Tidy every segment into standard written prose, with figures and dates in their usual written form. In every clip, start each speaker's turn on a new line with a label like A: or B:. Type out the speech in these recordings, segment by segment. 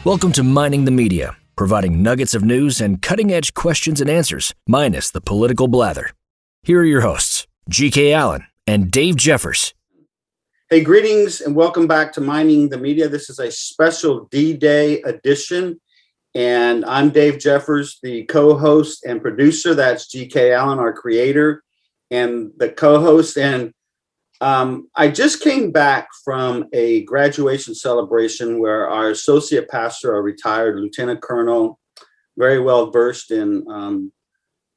A: Welcome to Mining the Media, providing nuggets of news and cutting-edge questions and answers, minus the political blather. Here are your hosts, G.K. Allen and Dave Jeffers.
B: Hey, greetings and welcome back to Mining the Media. This is a special D-Day edition, and I'm Dave Jeffers, the co-host and producer. That's G.K. Allen, our creator, and the co-host. And I just came back from a graduation celebration where our associate pastor, a retired lieutenant colonel, very well versed in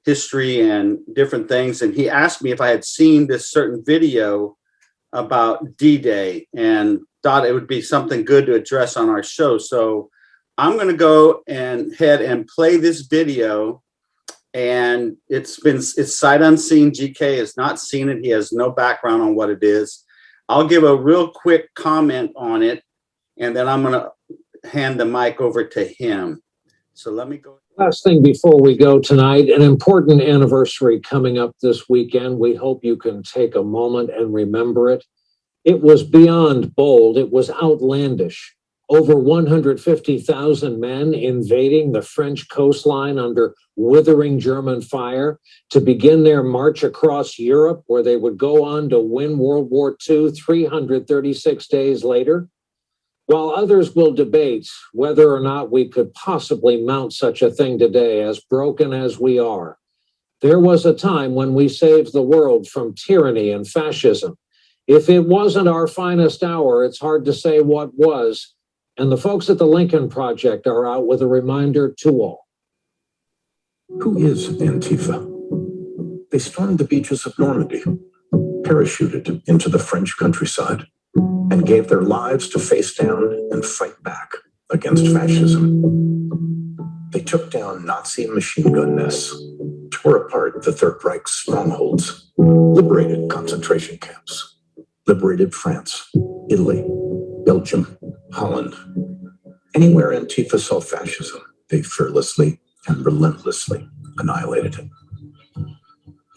B: history and different things, and he asked me if I had seen this certain video about D-Day and thought it would be something good to address on our show. So I'm going to go ahead and play this video. And it's sight unseen. GK has not seen it. He has no background on what it is. I'll give a real quick comment on it, and then I'm going to hand the mic over to him. So let me go.
C: Last thing before we go tonight, an important anniversary coming up this weekend. We hope you can take a moment and remember it. It was beyond bold. It was outlandish. Over 150,000 men invading the French coastline under withering German fire to begin their march across Europe, where they would go on to win World War II 336 days later. While others will debate whether or not we could possibly mount such a thing today, as broken as we are, there was a time when we saved the world from tyranny and fascism. If it wasn't our finest hour, it's hard to say what was. And the folks at the Lincoln Project are out with a reminder to all.
D: Who is Antifa? They stormed the beaches of Normandy, parachuted into the French countryside, and gave their lives to face down and fight back against fascism. They took down Nazi machine gun nests, tore apart the Third Reich's strongholds, liberated concentration camps, liberated France, Italy, Belgium, Holland. Anywhere Antifa saw fascism, they fearlessly and relentlessly annihilated it.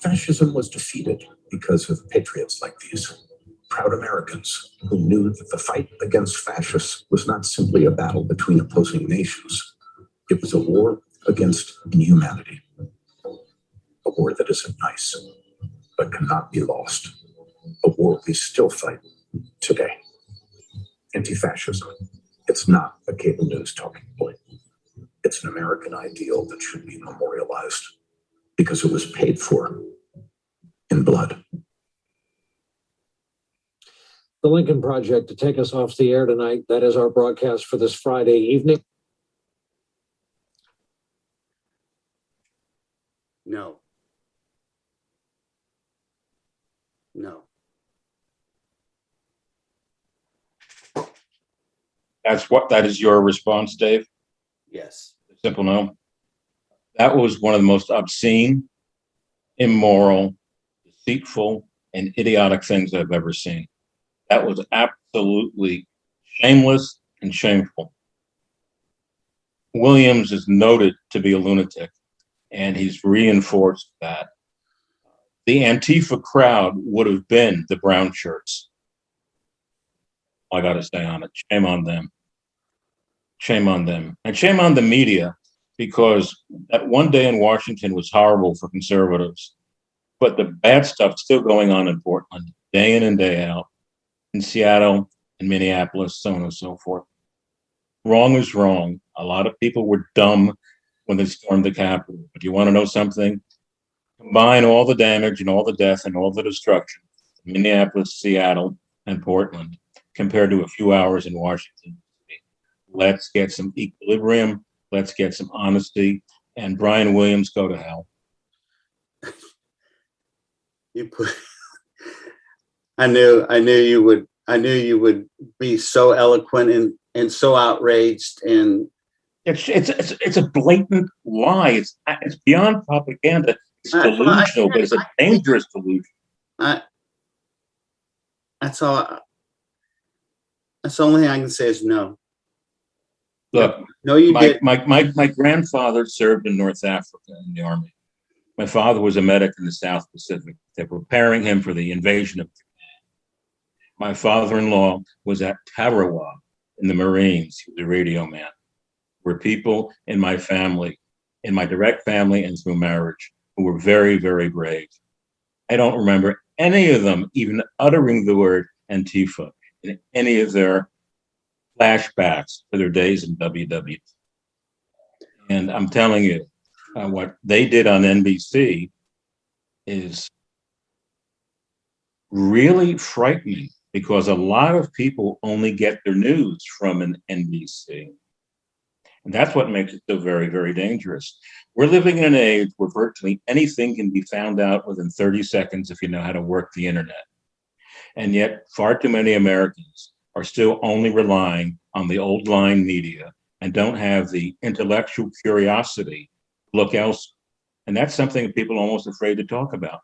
D: Fascism was defeated because of patriots like these, proud Americans who knew that the fight against fascists was not simply a battle between opposing nations. It was a war against inhumanity, a war that isn't nice, but cannot be lost, a war we still fight today. Anti-fascism, it's not a cable news talking point. It's an American ideal that should be memorialized because it was paid for in blood.
C: The Lincoln Project to take us off the air tonight. That is our broadcast for this Friday evening.
B: No.
E: That is your response, Dave?
B: Yes.
E: Simple no. That was one of the most obscene, immoral, deceitful, and idiotic things I've ever seen. That was absolutely shameless and shameful. Williams is noted to be a lunatic, and he's reinforced that. The Antifa crowd would have been the brown shirts. I got to say on it. Shame on them. Shame on them. And shame on the media, because that one day in Washington was horrible for conservatives. But the bad stuff's still going on in Portland, day in and day out, in Seattle, in Minneapolis, so on and so forth. Wrong is wrong. A lot of people were dumb when they stormed the Capitol. But you want to know something? Combine all the damage and all the death and all the destruction in Minneapolis, Seattle, and Portland compared to a few hours in Washington. Let's get some equilibrium. Let's get some honesty. And Brian Williams, go to hell.
B: I knew you would be so eloquent and so outraged, and
E: it's a blatant lie. It's beyond propaganda. It's delusional, but it's a dangerous delusion.
B: That's all. That's the only thing I can say is no.
E: Look,
B: no, you did.
E: My grandfather served in North Africa in the army. My father was a medic in the South Pacific. They were preparing him for the invasion of Japan. My father-in-law was at Tarawa in the Marines. He was a radio man. were people in my family, in my direct family and through marriage, who were very, very brave. I don't remember any of them even uttering the word Antifa in any of their flashbacks to their days in WW. And I'm telling you, what they did on NBC is really frightening, because a lot of people only get their news from an NBC. And that's what makes it so very, very dangerous. We're living in an age where virtually anything can be found out within 30 seconds if you know how to work the internet. And yet far too many Americans are still only relying on the old line media and don't have the intellectual curiosity to look else. And that's something that people are almost afraid to talk about.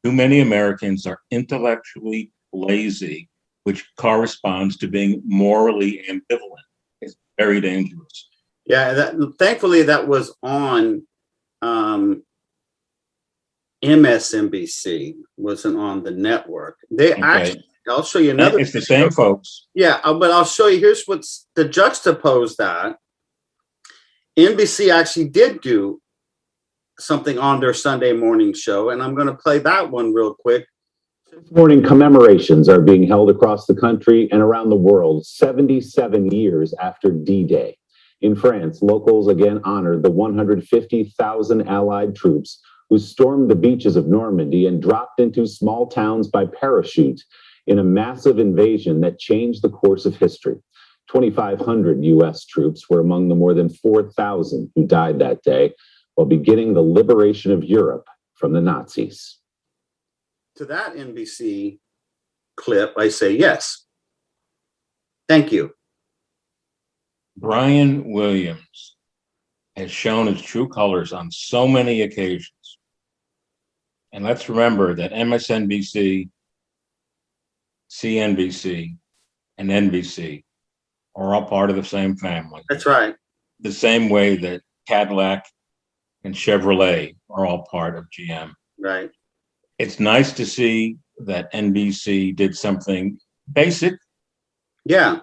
E: Too many Americans are intellectually lazy, which corresponds to being morally ambivalent. It's very dangerous.
B: Yeah, thankfully that was on MSNBC, wasn't on the network. They actually, I'll show you another.
E: It's the same folks.
B: Yeah, but I'll show you. Here's what's to juxtapose that. NBC actually did do something on their Sunday morning show, and I'm going to play that one real quick.
F: This morning, commemorations are being held across the country and around the world 77 years after D-Day. In France, locals again honored the 150,000 Allied troops who stormed the beaches of Normandy and dropped into small towns by parachute in a massive invasion that changed the course of history. 2,500 U.S. troops were among the more than 4,000 who died that day, while beginning the liberation of Europe from the Nazis.
B: To that NBC clip, I say yes. Thank you.
E: Brian Williams has shown his true colors on so many occasions. And let's remember that MSNBC, CNBC, and NBC are all part of the same family.
B: That's right.
E: The same way that Cadillac and Chevrolet are all part of GM.
B: Right.
E: It's nice to see that NBC did something basic.
B: Yeah.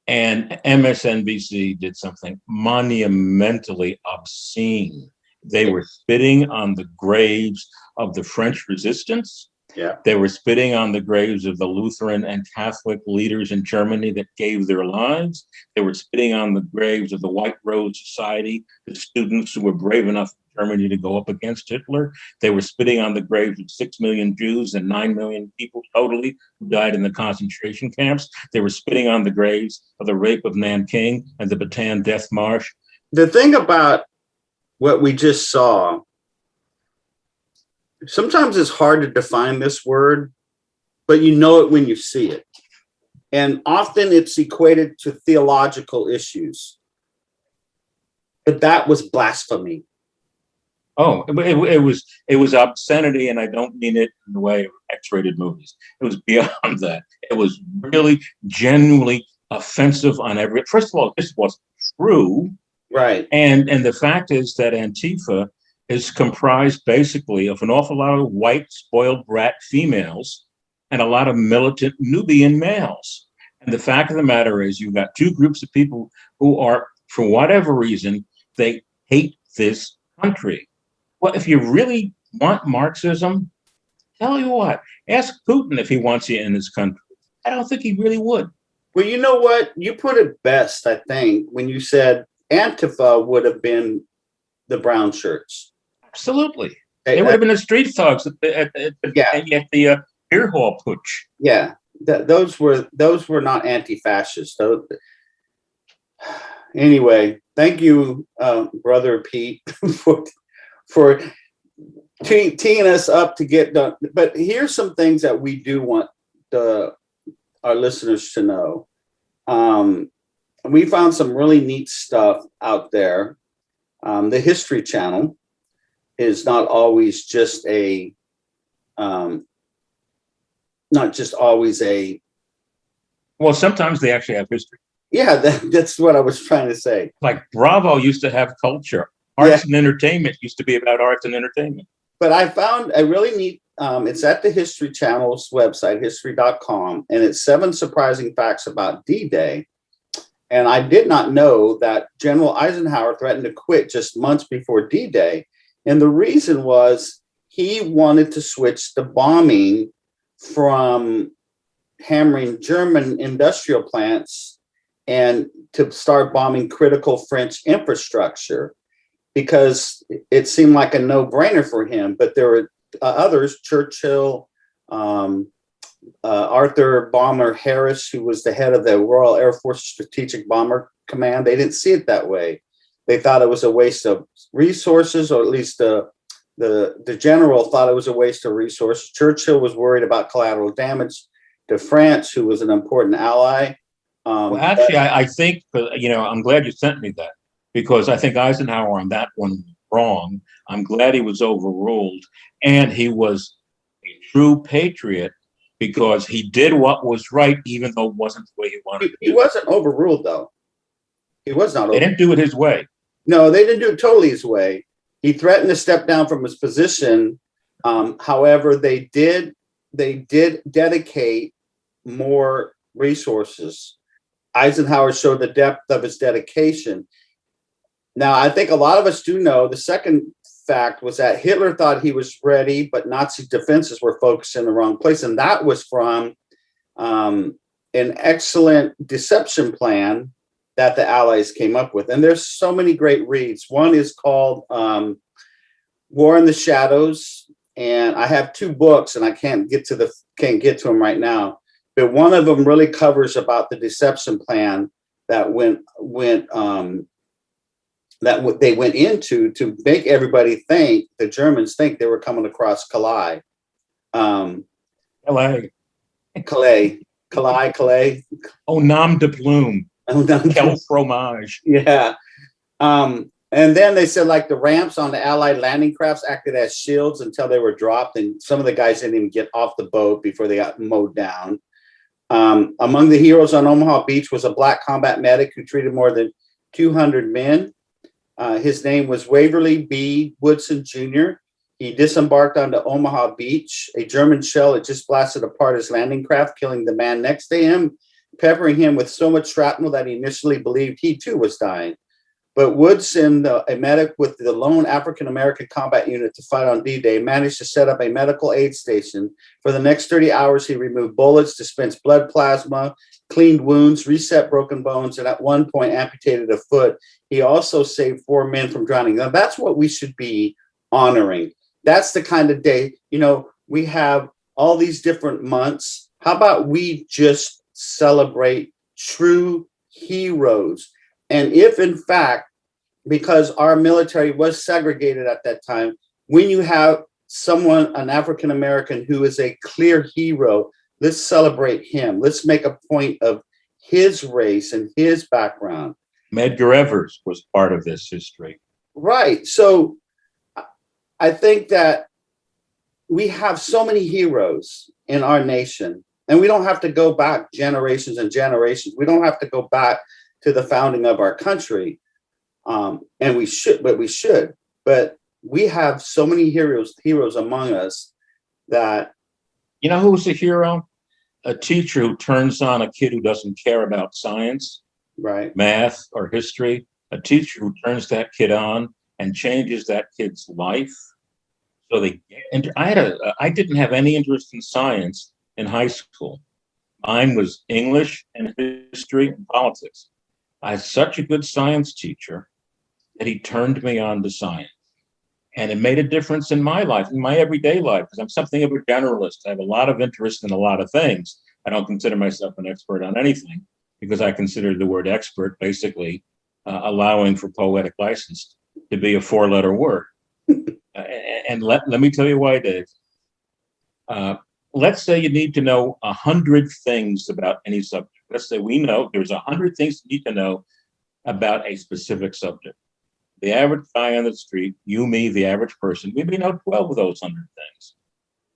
E: And MSNBC did something monumentally obscene. They were spitting on the graves of the French resistance.
B: Yeah.
E: They were spitting on the graves of the Lutheran and Catholic leaders in Germany that gave their lives. They were spitting on the graves of the White Rose Society, the students who were brave enough in Germany to go up against Hitler. They were spitting on the graves of 6 million Jews and 9 million people totally who died in the concentration camps. They were spitting on the graves of the rape of Nanking and the Bataan Death March.
B: The thing about what we just saw, sometimes it's hard to define this word, but you know it when you see it. And often it's equated to theological issues. But that was blasphemy.
E: Oh, it was obscenity, and I don't mean it in the way of X-rated movies. It was beyond that. It was really genuinely offensive on every. First of all, this was true,
B: right?
E: And the fact is that Antifa is comprised basically of an awful lot of white, spoiled brat females and a lot of militant Nubian males. And the fact of the matter is, you've got two groups of people who are, for whatever reason, they hate this country. Well, if you really want Marxism, tell you what, ask Putin if he wants you in his country. I don't think he really would.
B: Well, you know what? You put it best, I think, when you said Antifa would have been the brown shirts.
E: Absolutely. They would have been the street thugs at the beer hall putsch.
B: Yeah, those were not anti-fascists. Anyway, thank you, Brother Pete, for teeing us up to get done. But here's some things that we do want our listeners to know. We found some really neat stuff out there. The History Channel is not always just not just always a.
E: Well, sometimes they actually have history.
B: Yeah, that's what I was trying to say.
E: Like Bravo used to have culture. Arts and entertainment used to be about arts and entertainment.
B: But I found a really neat, it's at the History Channel's website, history.com, and it's 7 surprising facts about D-Day. And I did not know that General Eisenhower threatened to quit just months before D-Day. And the reason was he wanted to switch the bombing from hammering German industrial plants and to start bombing critical French infrastructure, because it seemed like a no-brainer for him. But there were others, Churchill, Arthur Bomber Harris, who was the head of the Royal Air Force Strategic Bomber Command. They didn't see it that way. They thought it was a waste of resources, or at least the general thought it was a waste of resources. Churchill was worried about collateral damage to France, who was an important ally.
E: Well, actually, I think, I'm glad you sent me that, because I think Eisenhower on that one was wrong. I'm glad he was overruled, and he was a true patriot because he did what was right, even though it wasn't the way he wanted to do.
B: He wasn't overruled, though. He was not.
E: They didn't do it his way.
B: No, they didn't do it totally his way. He threatened to step down from his position. However, they did dedicate more resources. Eisenhower showed the depth of his dedication. Now, I think a lot of us do know the second fact was that Hitler thought he was ready, but Nazi defenses were focused in the wrong place. And that was from an excellent deception plan that the Allies came up with. And there's so many great reads. One is called War in the Shadows. And I have two books, and I can't get to them right now. But one of them really covers about the deception plan that they went into to make everybody think, the Germans think, they were coming across Calais.
E: Calais. Oh, nom de plume. Quel fromage.
B: Yeah. And then they said, like, the ramps on the Allied landing crafts acted as shields until they were dropped, and some of the guys didn't even get off the boat before they got mowed down. Among the heroes on Omaha Beach was a black combat medic who treated more than 200 men. His name was Waverly B. Woodson Jr. He disembarked onto Omaha Beach. A German shell had just blasted apart his landing craft, killing the man next to him, peppering him with so much shrapnel that he initially believed he too was dying. But Woodson, a medic with the lone African-American combat unit to fight on D-Day, managed to set up a medical aid station. For the next 30 hours, he removed bullets, dispensed blood plasma, cleaned wounds, reset broken bones, and at one point amputated a foot. He also saved 4 men from drowning. Now, that's what we should be honoring. That's the kind of day, we have all these different months. How about we just celebrate true heroes? And if, in fact, because our military was segregated at that time, when you have someone, an African-American, who is a clear hero, let's celebrate him. Let's make a point of his race and his background.
E: Medgar Evers was part of this history.
B: Right. So I think that we have so many heroes in our nation, and we don't have to go back generations and generations. We don't have to go back to the founding of our country. And we should. But we have so many heroes among us that.
E: You know who's a hero? A teacher who turns on a kid who doesn't care about science,
B: right,
E: math, or history. A teacher who turns that kid on and changes that kid's life. So I didn't have any interest in science in high school. Mine was English and history and politics. I had such a good science teacher that he turned me on to science. And it made a difference in my life, in my everyday life, because I'm something of a generalist. I have a lot of interest in a lot of things. I don't consider myself an expert on anything, because I consider the word expert basically allowing for poetic license to be a 4-letter word. And let me tell you why, Dave. Let's say you need to know 100 things about any subject. Let's say we know there's 100 things you need to know about a specific subject. The average guy on the street, you, me, the average person, we may know 12 of those 100 things.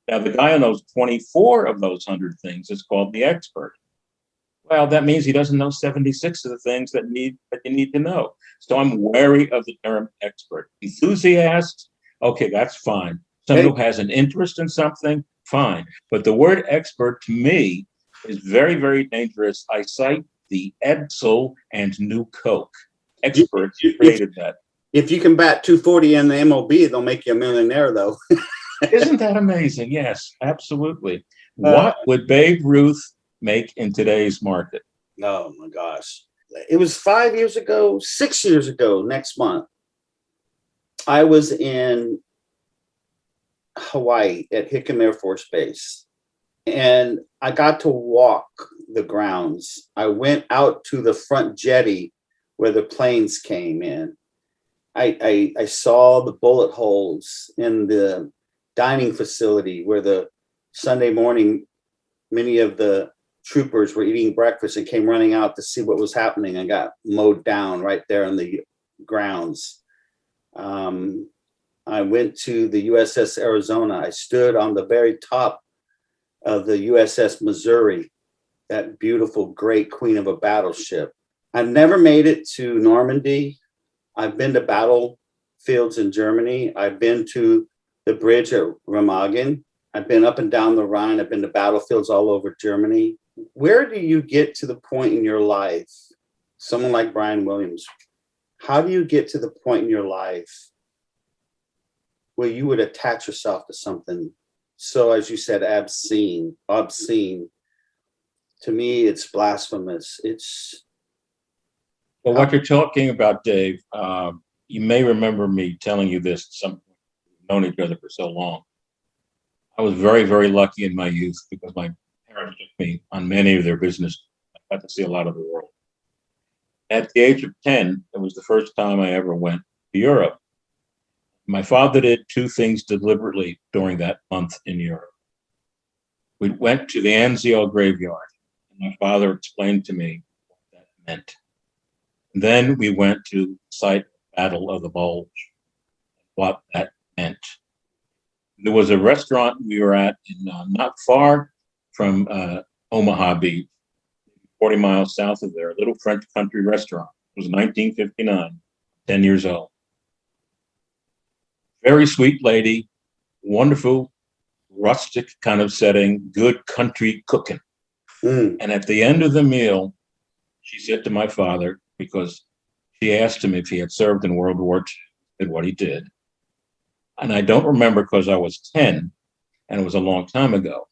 E: Now, the guy who knows 24 of those 100 things is called the expert. Well, that means he doesn't know 76 of the things that you need to know. So I'm wary of the term expert. Enthusiast, okay, that's fine. Someone who has an interest in something, fine. But the word expert to me is very, very dangerous. I cite the Edsel and New Coke. Experts created that.
B: If you can bat 240 in the MLB, they'll make you a millionaire, though.
E: Isn't that amazing? Yes, absolutely. What would Babe Ruth make in today's market?
B: Oh my gosh. It was 5 years ago, 6 years ago, next month. I was in Hawaii at Hickam Air Force Base, and I got to walk the grounds. I went out to the front jetty where the planes came in. I saw the bullet holes in the dining facility where the Sunday morning, many of the troopers were eating breakfast and came running out to see what was happening and got mowed down right there on the grounds. I went to the USS Arizona. I stood on the very top of the USS Missouri, that beautiful, great queen of a battleship. I've never made it to Normandy. I've been to battlefields in Germany. I've been to the bridge at Remagen. I've been up and down the Rhine. I've been to battlefields all over Germany. Where do you get to the point in your life, someone like Brian Williams, how do you get to the point in your life where you would attach yourself to something so, as you said, obscene? To me, it's blasphemous.
E: Well, what you're talking about, Dave, you may remember me telling you this at some point. We've known each other for so long. I was very, very lucky in my youth because my parents took me on many of their business. I got to see a lot of the world. At the age of 10, it was the first time I ever went to Europe. My father did two things deliberately during that month in Europe. We went to the Anzio graveyard, and my father explained to me what that meant. Then we went to the site of the Battle of the Bulge, what that meant. There was a restaurant we were at in, not far from Omaha Beach, 40 miles south of there, a little French country restaurant. It was 1959, 10 years old. Very sweet lady, wonderful, rustic kind of setting, good country cooking. And at the end of the meal, she said to my father, because she asked him if he had served in World War II, and what he did. And I don't remember because I was 10 and it was a long time ago.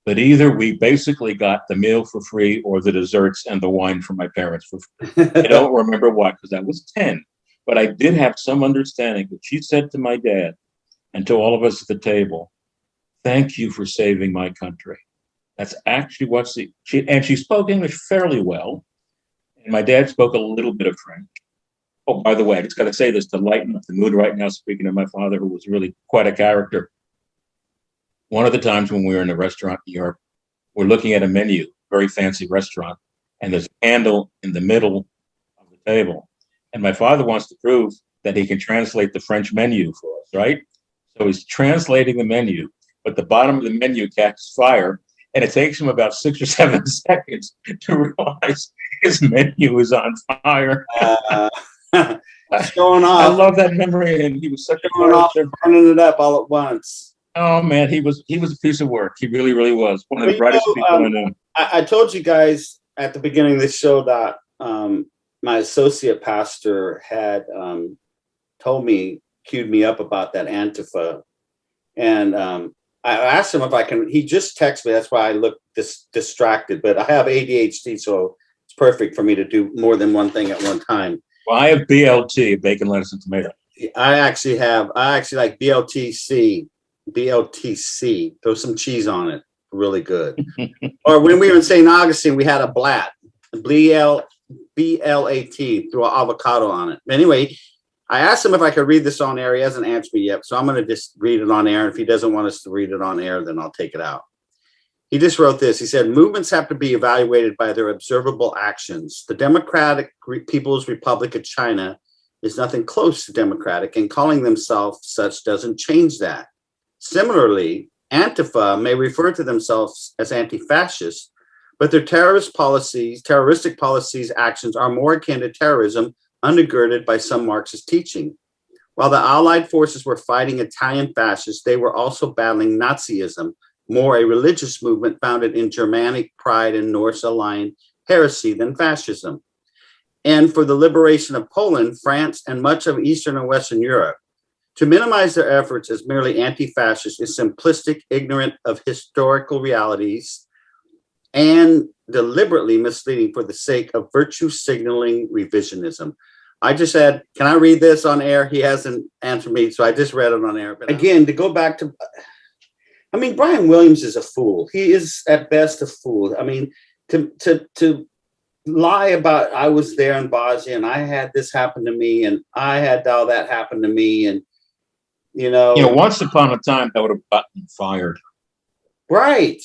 E: But either we basically got the meal for free or the desserts and the wine from my parents for free. I don't remember why, because I was 10. But I did have some understanding that she said to my dad and to all of us at the table, "Thank you for saving my country." That's actually what she spoke English fairly well. And my dad spoke a little bit of French. Oh, by the way, I just got to say this to lighten up the mood right now, speaking of my father, who was really quite a character. One of the times when we were in a restaurant in Europe, we're looking at a menu, very fancy restaurant, and there's a candle in the middle of the table. And my father wants to prove that he can translate the French menu for us, right? So he's translating the menu, but the bottom of the menu catches fire, and it takes him about 6 or 7 seconds to realize his menu is on fire.
B: Showing off.
E: I love that memory, and he was such a
B: Showing off, burning it up all at once.
E: Oh man, he was a piece of work. He really, really was one of the brightest people I knew.
B: I told you guys at the beginning of the show that my associate pastor had queued me up about that Antifa, and I asked him if I can. He just texted me. That's why I look distracted. But I have ADHD, so it's perfect for me to do more than one thing at one time.
E: Well, I have BLT, bacon, lettuce, and tomato.
B: I actually like BLTC. BLTC. Throw some cheese on it. Really good. Or when we were in St. Augustine, we had a blat. BLAT. Threw an avocado on it. Anyway, I asked him if I could read this on air. He hasn't answered me yet. So I'm going to just read it on air. And if he doesn't want us to read it on air, then I'll take it out. He just wrote this. He said, movements have to be evaluated by their observable actions. The Democratic People's Republic of China is nothing close to democratic, and calling themselves such doesn't change that. Similarly, Antifa may refer to themselves as anti-fascist, but their terroristic policies, actions are more akin to terrorism undergirded by some Marxist teaching. While the Allied forces were fighting Italian fascists, they were also battling Nazism, more a religious movement founded in Germanic pride and Norse-aligned heresy than fascism. And for the liberation of Poland, France, and much of Eastern and Western Europe. To minimize their efforts as merely anti-fascist is simplistic, ignorant of historical realities, and deliberately misleading for the sake of virtue signaling revisionism. I just said, can I read this on air? He hasn't answered me, so I just read it on air. But again, to go back to, I mean, Brian Williams is a fool. He is at best a fool. I mean, to lie about I was there in Bosnia and I had this happen to me and I had all that happen to me, and
E: once upon a time that would have gotten fired.
B: Right.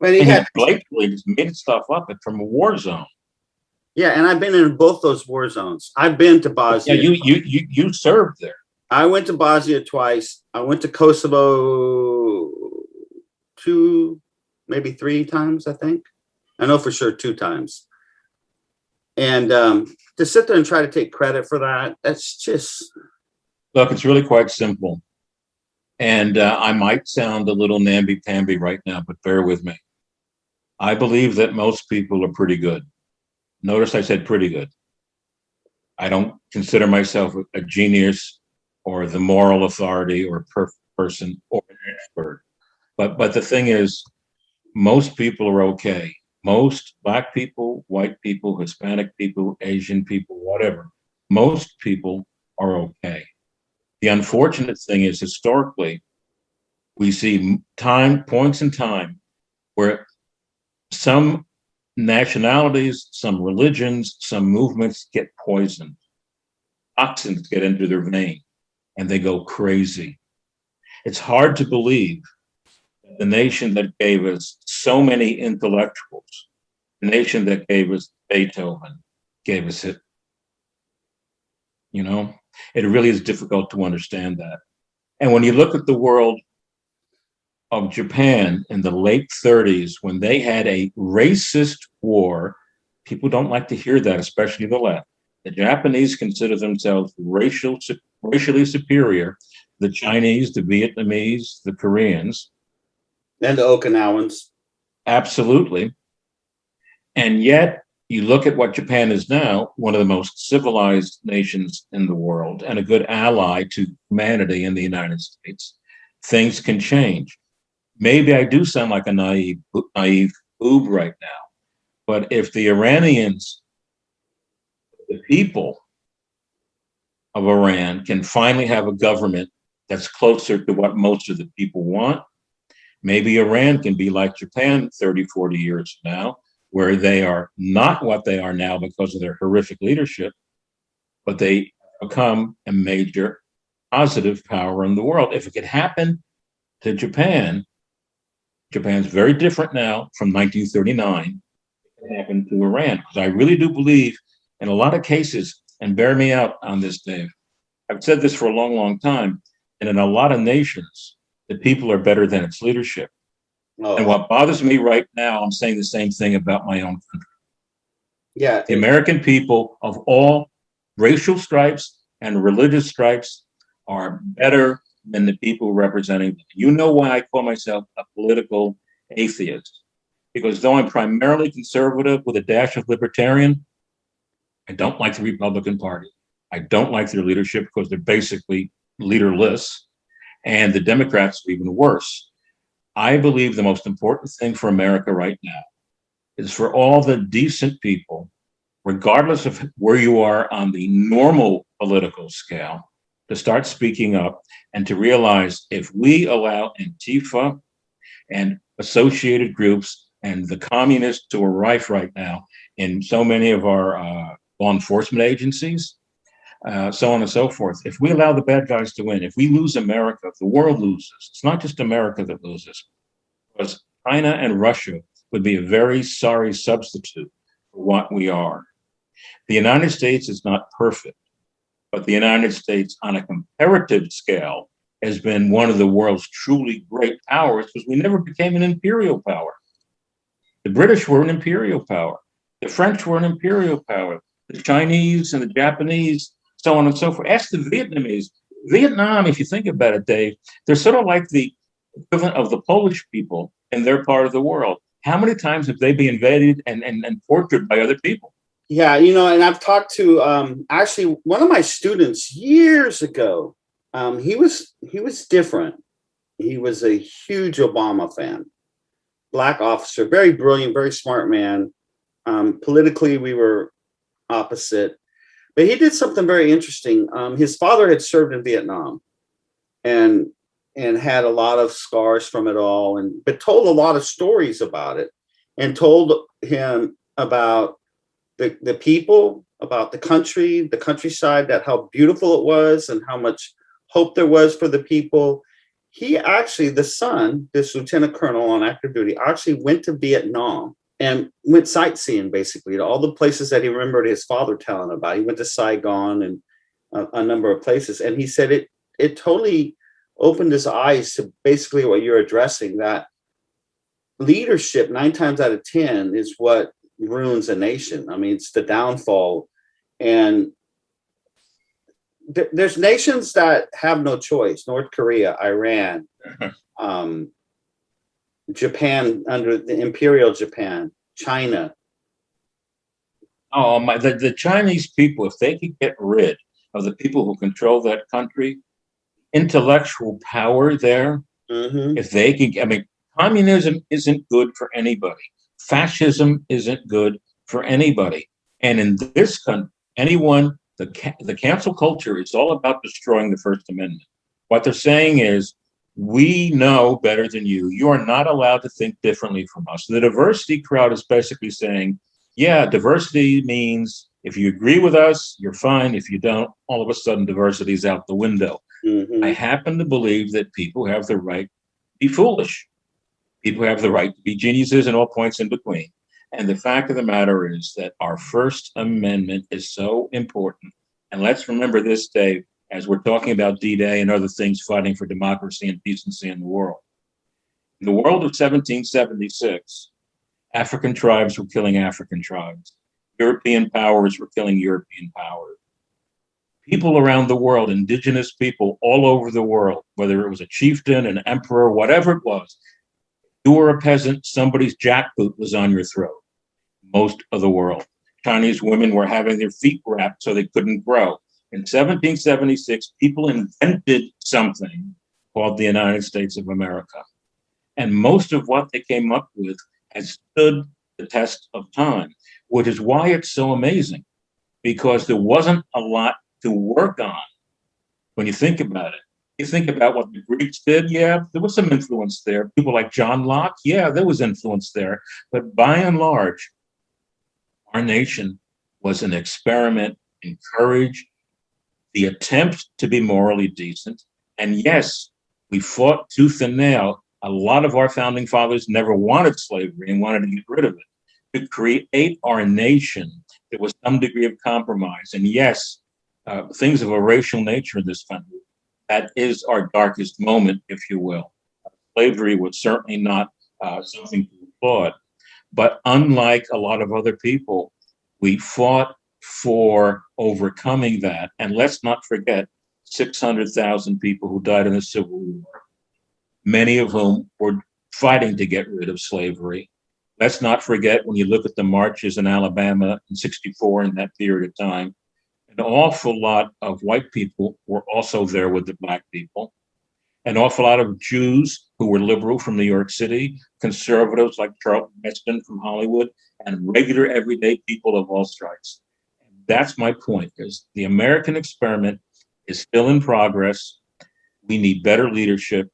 B: But
E: he had blatantly just made stuff up from a war zone.
B: Yeah, and I've been in both those war zones. I've been to Bosnia.
E: Yeah, you served there.
B: I went to Bosnia twice. I went to Kosovo 2, maybe 3 times, I think. I know for sure 2 times. And to sit there and try to take credit for that, that's just...
E: Look, it's really quite simple. And I might sound a little namby-pamby right now, but bear with me. I believe that most people are pretty good. Notice I said pretty good. I don't consider myself a genius or the moral authority or perfect person or an expert. But the thing is, most people are okay. Most Black people, white people, Hispanic people, Asian people, whatever. Most people are okay. The unfortunate thing is, historically, we see points in time where some nationalities, some religions, some movements get poisoned. Toxins get into their vein and they go crazy. It's hard to believe that the nation that gave us so many intellectuals, the nation that gave us Beethoven, gave us it. It really is difficult to understand that. And when you look at the world of Japan in the late 30s, when they had a racist war, people don't like to hear that, especially the left. The Japanese consider themselves racially superior. The Chinese, the Vietnamese, the Koreans.
B: And the Okinawans.
E: Absolutely. And yet, you look at what Japan is now, one of the most civilized nations in the world and a good ally to humanity in the United States. Things can change. Maybe I do sound like a naive boob right now, but if the Iranians, the people of Iran, can finally have a government that's closer to what most of the people want, maybe Iran can be like Japan 30, 40 years from now, where they are not what they are now because of their horrific leadership, but they become a major positive power in the world. If it could happen to Japan, Japan's very different now from 1939. It can happen to Iran. Because I really do believe in a lot of cases, and bear me out on this, Dave, I've said this for a long, long time, and in a lot of nations, the people are better than its leadership. Oh. And what bothers me right now, I'm saying the same thing about my own country.
B: Yeah.
E: The American people of all racial stripes and religious stripes are better than the people representing them. You know why I call myself a political atheist? Because though I'm primarily conservative with a dash of libertarian, I don't like the Republican Party. I don't like their leadership because they're basically leaderless. And the Democrats are even worse. I believe the most important thing for America right now is for all the decent people, regardless of where you are on the normal political scale, to start speaking up and to realize if we allow Antifa and associated groups and the communists who are rife right now in so many of our law enforcement agencies, so on and so forth. If we allow the bad guys to win, if we lose America, the world loses. It's not just America that loses, because China and Russia would be a very sorry substitute for what we are. The United States is not perfect, but the United States on a comparative scale has been one of the world's truly great powers because we never became an imperial power. The British were an imperial power. The French were an imperial power. The Chinese and the Japanese, so on and so forth. Ask the Vietnamese. Vietnam, if you think about it, Dave, they're sort of like the equivalent of the Polish people in their part of the world. How many times have they been invaded and tortured by other people?
B: Yeah, and I've talked to actually one of my students years ago. He was different. He was a huge Obama fan, black officer, very brilliant, very smart man. Politically, we were opposite, but he did something very interesting. His father had served in Vietnam, and had a lot of scars from it all, but told a lot of stories about it, and told him about the people, about the country, the countryside, that how beautiful it was and how much hope there was for the people. He actually, the son, this lieutenant colonel on active duty, actually went to Vietnam and went sightseeing, basically, to all the places that he remembered his father telling about. He went to Saigon and a number of places. And he said it totally opened his eyes to basically what you're addressing, that leadership 9 times out of 10 is what ruins a nation. I mean, it's the downfall. And there's nations that have no choice: North Korea, Iran, Japan under the Imperial Japan, China.
E: Oh my! The Chinese people, if they could get rid of the people who control that country, intellectual power there. If they can, I mean, communism isn't good for anybody. Fascism isn't good for anybody. And in this country, the cancel culture is all about destroying the First Amendment. What they're saying is, we know better than you. You are not allowed to think differently from us. The diversity crowd is basically saying, yeah, diversity means if you agree with us, you're fine. If you don't, all of a sudden diversity is out the window. I happen to believe that people have the right to be foolish. People have the right to be geniuses and all points in between. And the fact of the matter is that our First Amendment is so important. And let's remember this, Dave, as we're talking about D-Day and other things fighting for democracy and decency in the world. In the world of 1776, African tribes were killing African tribes. European powers were killing European powers. People around the world, indigenous people all over the world, whether it was a chieftain, an emperor, whatever it was, you were a peasant, somebody's jackboot was on your throat. Most of the world. Chinese women were having their feet wrapped so they couldn't grow. In 1776, people invented something called the United States of America. And most of what they came up with has stood the test of time, which is why it's so amazing, because there wasn't a lot to work on when you think about it. You think about what the Greeks did, yeah, there was some influence there. People like John Locke, yeah, there was influence there. But by and large, our nation was an experiment in courage, the attempt to be morally decent. And yes, we fought tooth and nail. A lot of our founding fathers never wanted slavery and wanted to get rid of it. To create our nation, there was some degree of compromise. And yes, things of a racial nature in this country, that is our darkest moment, if you will. Slavery was certainly not something to applaud. But unlike a lot of other people, we fought for overcoming that. And let's not forget 600,000 people who died in the Civil War, many of whom were fighting to get rid of slavery. Let's not forget, when you look at the marches in Alabama in '64, in that period of time, an awful lot of white people were also there with the black people. An awful lot of Jews who were liberal from New York City, conservatives like Charlton Heston from Hollywood, and regular everyday people of all stripes. That's my point, is the American experiment is still in progress. We need better leadership.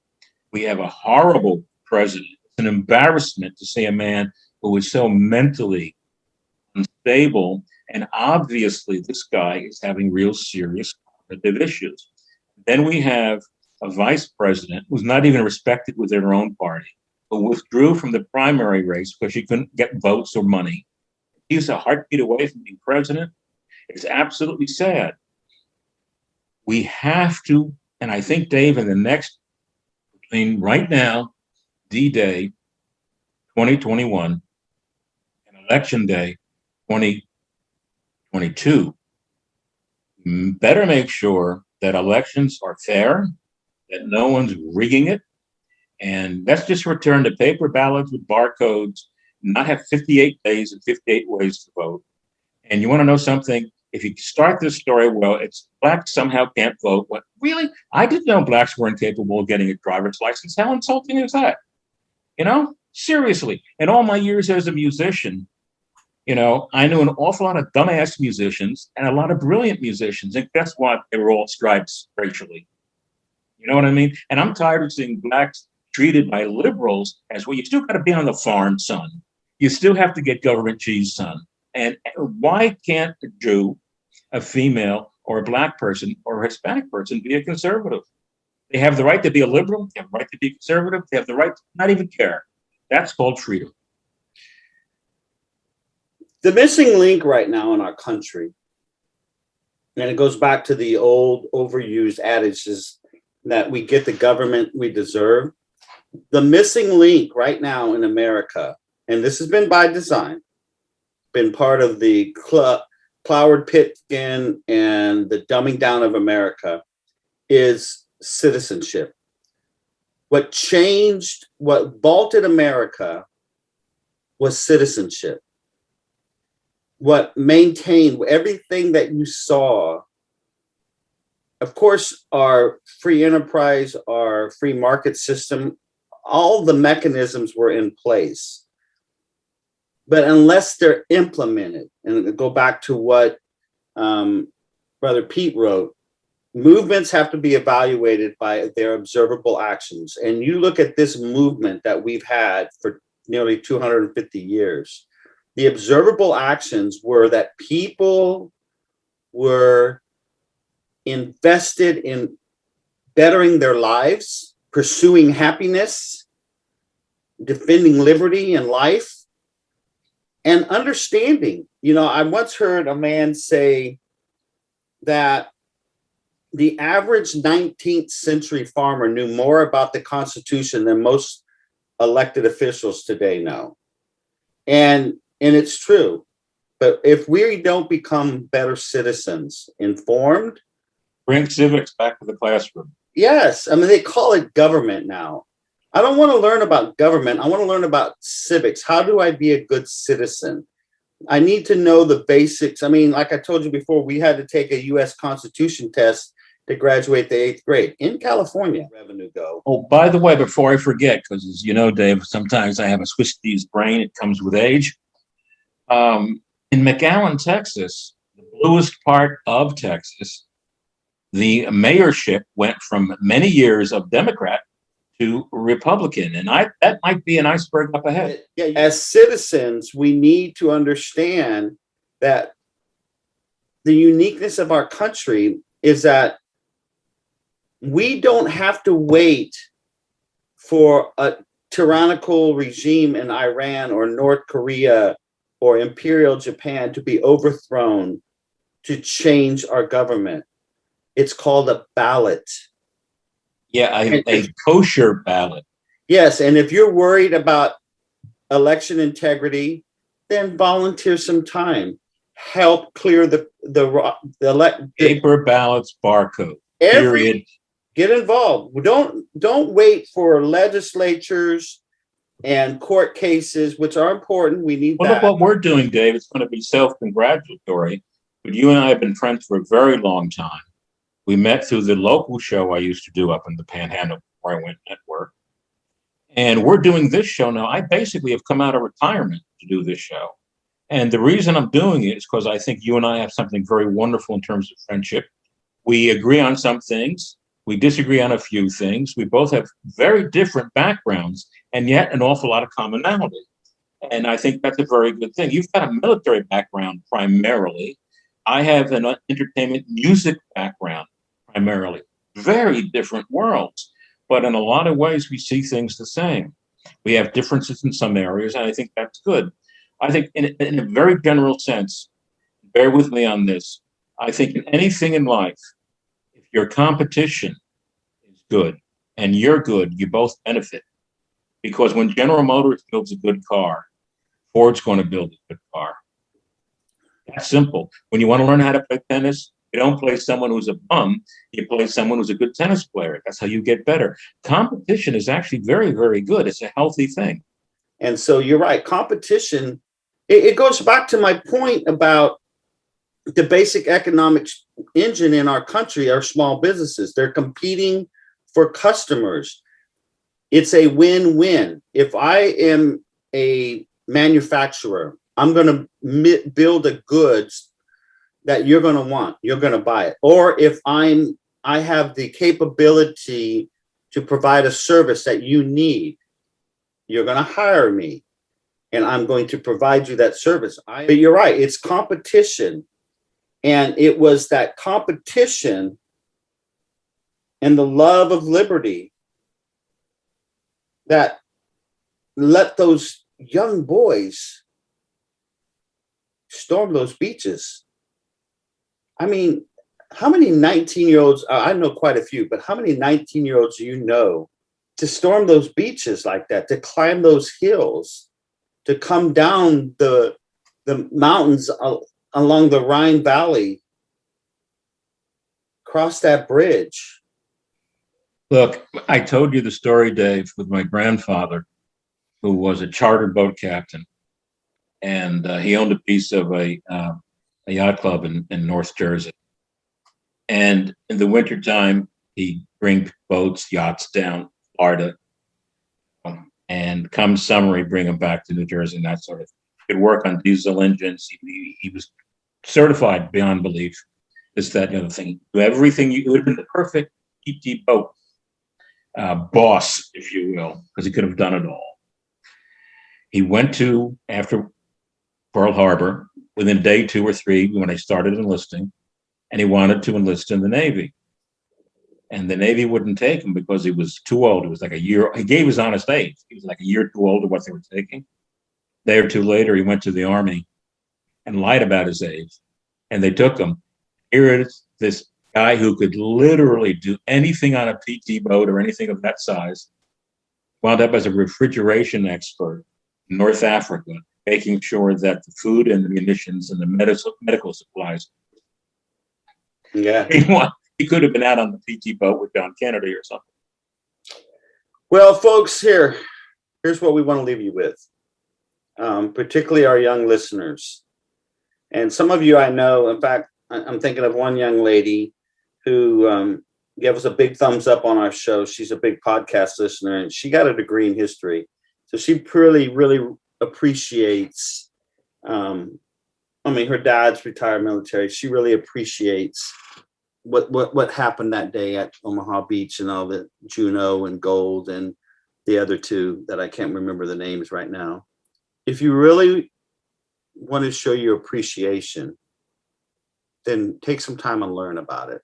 E: We have a horrible president. It's an embarrassment to see a man who is so mentally unstable. And obviously, this guy is having real serious cognitive issues. Then we have a vice president who's not even respected within her own party, who withdrew from the primary race because she couldn't get votes or money. He's a heartbeat away from being president. It's absolutely sad. We have to, and I think, Dave, in the next, between right now, D-Day 2021, and Election Day 2022, better make sure that elections are fair, that no one's rigging it. And let's just return to paper ballots with barcodes not have 58 days and 58 ways to vote. And you want to know something? If you start this story, well, it's blacks somehow can't vote. What, really? I didn't know blacks were incapable of getting a driver's license. How insulting is that? You know, seriously. In all my years as a musician, you know, I knew an awful lot of dumbass musicians and a lot of brilliant musicians. And guess what? They were all stripes racially. You know what I mean? And I'm tired of seeing blacks treated by liberals as, well, you still got to be on the farm, son. You still have to get government cheese, son. And why can't a Jew, a female, or a black person, or a Hispanic person be a conservative? They have the right to be a liberal. They have the right to be conservative. They have the right to not even care. That's called freedom.
B: The missing link right now in our country, and it goes back to the old overused adage, is that we get the government we deserve. The missing link right now in America, and this has been by design, been part of the Cloward Pitkin and the dumbing down of America, is citizenship. What changed, what vaulted America was citizenship. What maintained everything that you saw, of course, our free enterprise, our free market system, all the mechanisms were in place. But unless they're implemented, and go back to what Brother Pete wrote, movements have to be evaluated by their observable actions. And you look at this movement that we've had for nearly 250 years. The observable actions were that people were invested in bettering their lives, pursuing happiness, defending liberty and life, and understanding. You know, I once heard a man say that the average 19th century farmer knew more about the Constitution than most elected officials today know. And it's true. But if we don't become better citizens, informed.
E: Bring civics back to the classroom.
B: Yes. I mean, they call it government now. I don't want to learn about government. I want to learn about civics. How do I be a good citizen? I need to know the basics. I mean, like I told you before, we had to take a U.S. Constitution test to graduate the 8th grade in California. Revenue go.
E: Oh, by the way, before I forget, because as you know, Dave, sometimes I have a Swiss cheese brain. It comes with age. In McAllen, Texas, the bluest part of Texas, the mayorship went from many years of Democrat to Republican. And that might be an iceberg up ahead.
B: As citizens, we need to understand that the uniqueness of our country is that we don't have to wait for a tyrannical regime in Iran or North Korea or Imperial Japan to be overthrown to change our government. It's called a ballot.
E: Yeah, a kosher ballot.
B: Yes, and if you're worried about election integrity, then volunteer some time. Help clear the
E: paper ballots barcode. Period.
B: Get involved. Don't wait for legislatures and court cases, which are important. We need that.
E: Look what we're doing, Dave. It's going to be self-congratulatory, but you and I have been friends for a very long time. We met through the local show I used to do up in the Panhandle where I went network. And we're doing this show now. I basically have come out of retirement to do this show. And the reason I'm doing it is because I think you and I have something very wonderful in terms of friendship. We agree on some things. We disagree on a few things. We both have very different backgrounds and yet an awful lot of commonality. And I think that's a very good thing. You've got a military background primarily. I have an entertainment music background primarily. Very different worlds. But in a lot of ways, we see things the same. We have differences in some areas, and I think that's good. I think in a very general sense, bear with me on this, I think in anything in life, if your competition is good and you're good, you both benefit. Because when General Motors builds a good car, Ford's going to build a good car. That's simple. When you want to learn how to play tennis, you don't play someone who's a bum. You play someone who's a good tennis player. That's how you get better. Competition is actually very, very good. It's a healthy thing.
B: And so you're right, competition, it goes back to my point about the basic economic engine in our country are small businesses. They're competing for customers. It's a win-win. If I am a manufacturer, I'm going to build a goods that you're going to want, you're going to buy it. Or if I have the capability to provide a service that you need, you're going to hire me and I'm going to provide you that service. But you're right, it's competition. And it was that competition and the love of liberty that let those young boys storm those beaches. I mean, how many 19-year-olds, I know quite a few, but how many 19-year-olds do you know to storm those beaches like that, to climb those hills, to come down the mountains along the Rhine Valley, cross that bridge?
E: Look, I told you the story, Dave, with my grandfather, who was a charter boat captain, and he owned a piece of a yacht club in North Jersey. And in the wintertime, he'd bring boats, yachts down Florida, and come summer, he'd bring them back to New Jersey and that sort of thing. He could work on diesel engines. He was certified beyond belief. This, that, and the other thing. Do everything. It would have been the perfect PT boat boss, if you will, because he could have done it all. He went to, after Pearl Harbor, within day 2 or 3, when I started enlisting, and he wanted to enlist in the Navy. And the Navy wouldn't take him because he was too old. He was like a year, he gave his honest age. He was like a year too old to what they were taking. A day or two later, he went to the Army and lied about his age. And they took him. Here is this guy who could literally do anything on a PT boat or anything of that size, wound up as a refrigeration expert in North Africa, making sure that the food and the munitions and the medical supplies.
B: Yeah.
E: He could have been out on the PT boat with John Kennedy or something.
B: Well, folks, here's what we want to leave you with, particularly our young listeners. And some of you I know, in fact, I'm thinking of one young lady who gave us a big thumbs up on our show. She's a big podcast listener, and she got a degree in history. So she really appreciates, her dad's retired military. She really appreciates what happened that day at Omaha Beach, and all the Juno and Gold and the other two that I can't remember the names right now. If you really want to show your appreciation, then take some time and learn about it.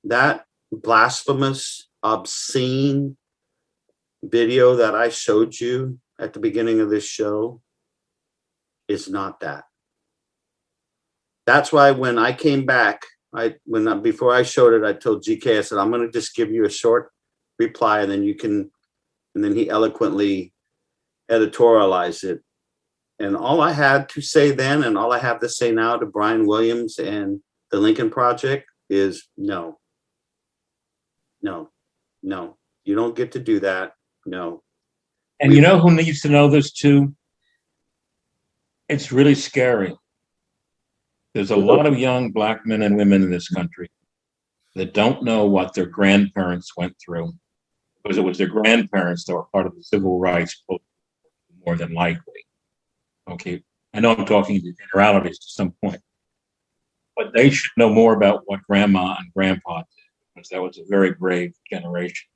B: That blasphemous, obscene video that I showed you at the beginning of this show is not that. That's why when I came back, before I showed it, I told GK, I said, I'm going to just give you a short reply, and then he eloquently editorialized it. And all I had to say then, and all I have to say now to Brian Williams and the Lincoln Project is no. You don't get to do that. No.
E: And you know who needs to know this too? It's really scary. There's a lot of young Black men and women in this country that don't know what their grandparents went through, because it was their grandparents that were part of the civil rights movement, more than likely. Okay, I know I'm talking to generalities to some point, but they should know more about what grandma and grandpa did, because that was a very brave generation.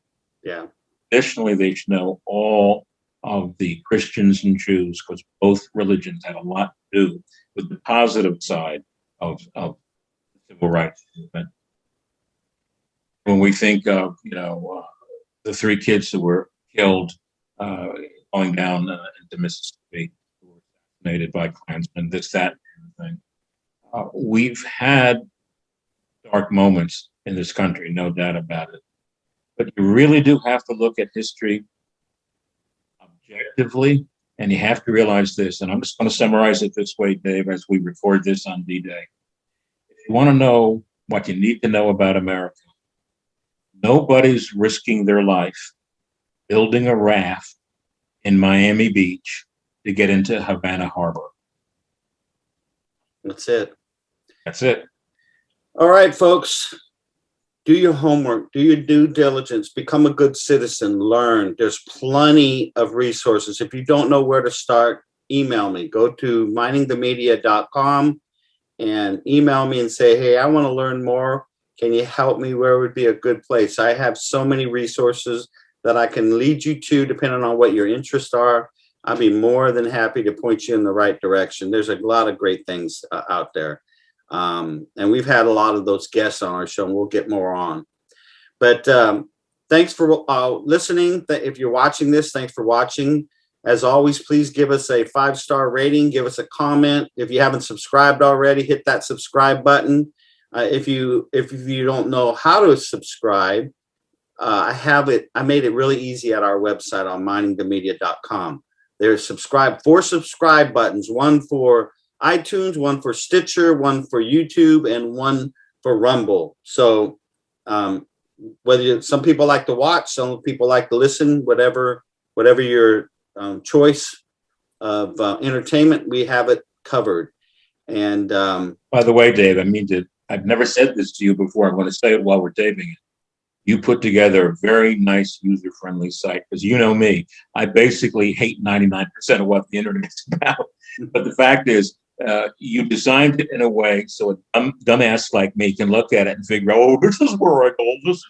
B: Yeah.
E: Additionally, they should know all of the Christians and Jews, because both religions had a lot to do with the positive side of the civil rights movement. When we think of, the 3 kids who were killed going down into Mississippi, who were assassinated by Klansmen, this, that, kind of thing. We've had dark moments in this country, no doubt about it. But you really do have to look at history objectively, and you have to realize this, and I'm just going to summarize it this way, Dave, as we record this on D-Day. If you want to know what you need to know about America, nobody's risking their life building a raft in Miami Beach to get into Havana Harbor.
B: That's it.
E: That's it.
B: All right, folks. Do your homework, do your due diligence, become a good citizen, learn. There's plenty of resources. If you don't know where to start, email me. Go to miningthemedia.com and email me and say, hey, I want to learn more. Can you help me? Where would be a good place? I have so many resources that I can lead you to, depending on what your interests are. I'd be more than happy to point you in the right direction. There's a lot of great things out there. And we've had a lot of those guests on our show, and we'll get more on. But thanks for listening. If you're watching this, thanks for watching. As always, please give us a 5-star rating. Give us a comment. If you haven't subscribed already, hit that subscribe button. If you don't know how to subscribe, I made it really easy at our website on miningthemedia.com. There's four subscribe buttons, one for iTunes, one for Stitcher, one for YouTube, and one for Rumble. So some people like to watch, some people like to listen, whatever your choice of entertainment, we have it covered. And
E: by the way, Dave, I've never said this to you before. I want to say it while we're taping it. You put together a very nice user-friendly site, because you know me, I basically hate 99% of what the internet's about. But the fact is, you designed it in a way so a dumbass like me can look at it and figure, oh, this is where I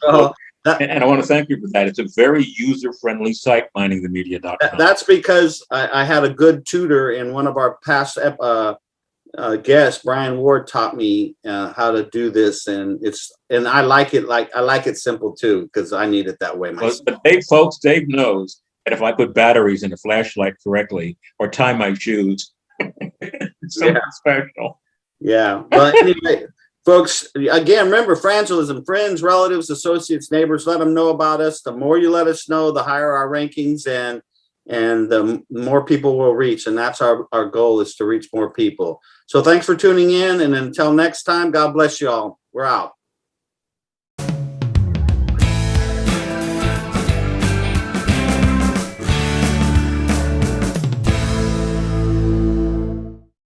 E: go. And I want to thank you for that. It's a very user-friendly site, miningthemedia.com.
B: That's because I had a good tutor, in one of our past guests, Brian Ward, taught me how to do this, and I like it. I like it simple too, because I need it that way myself.
E: But Dave knows that if I put batteries in a flashlight correctly or tie my shoes, it's something special.
B: Yeah. But anyway, folks, again, remember, frangelism, friends, relatives, associates, neighbors, let them know about us. The more you let us know, the higher our rankings, and the more people will reach. And that's our goal, is to reach more people. So thanks for tuning in. And until next time, God bless you all. We're out.